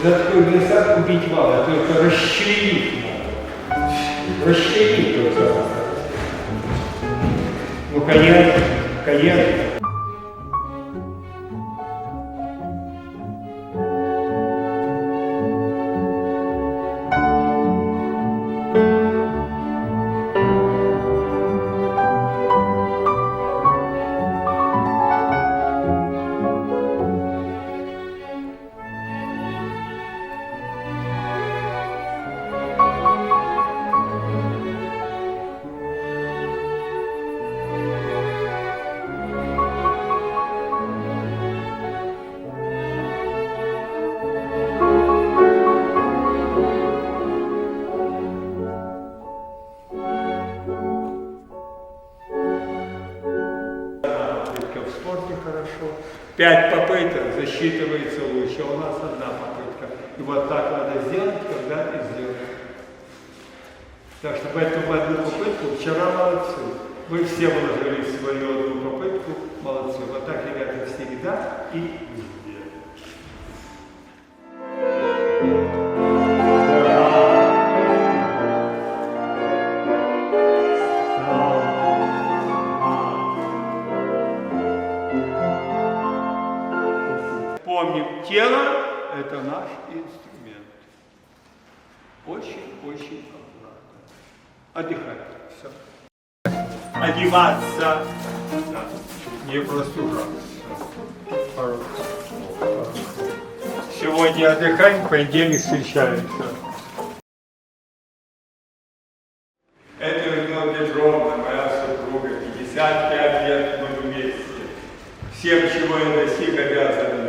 За такой глиссад убить мало, только расчленить надо. Расчленить только надо. Ну, конечно, конечно. В спорте хорошо. 5 попыток засчитывается лучше, а у нас 1 попытка. И вот так надо сделать, когда и сделать. Так что поэтому 1 попытку вчера молодцы. Вы все вложили в свою 1 попытку, молодцы. Вот так, ребята, всегда и везде. Помним, тело – это наш инструмент. Очень-очень аккуратно. Отдыхать. Все. Одеваться. Да. Не простужаться. Хорошо. Сегодня отдыхаем, в понедельник встречаемся. Это Людмила Петровна, моя супруга. 55 лет мы вместе. Всем, чего я достиг, обязан.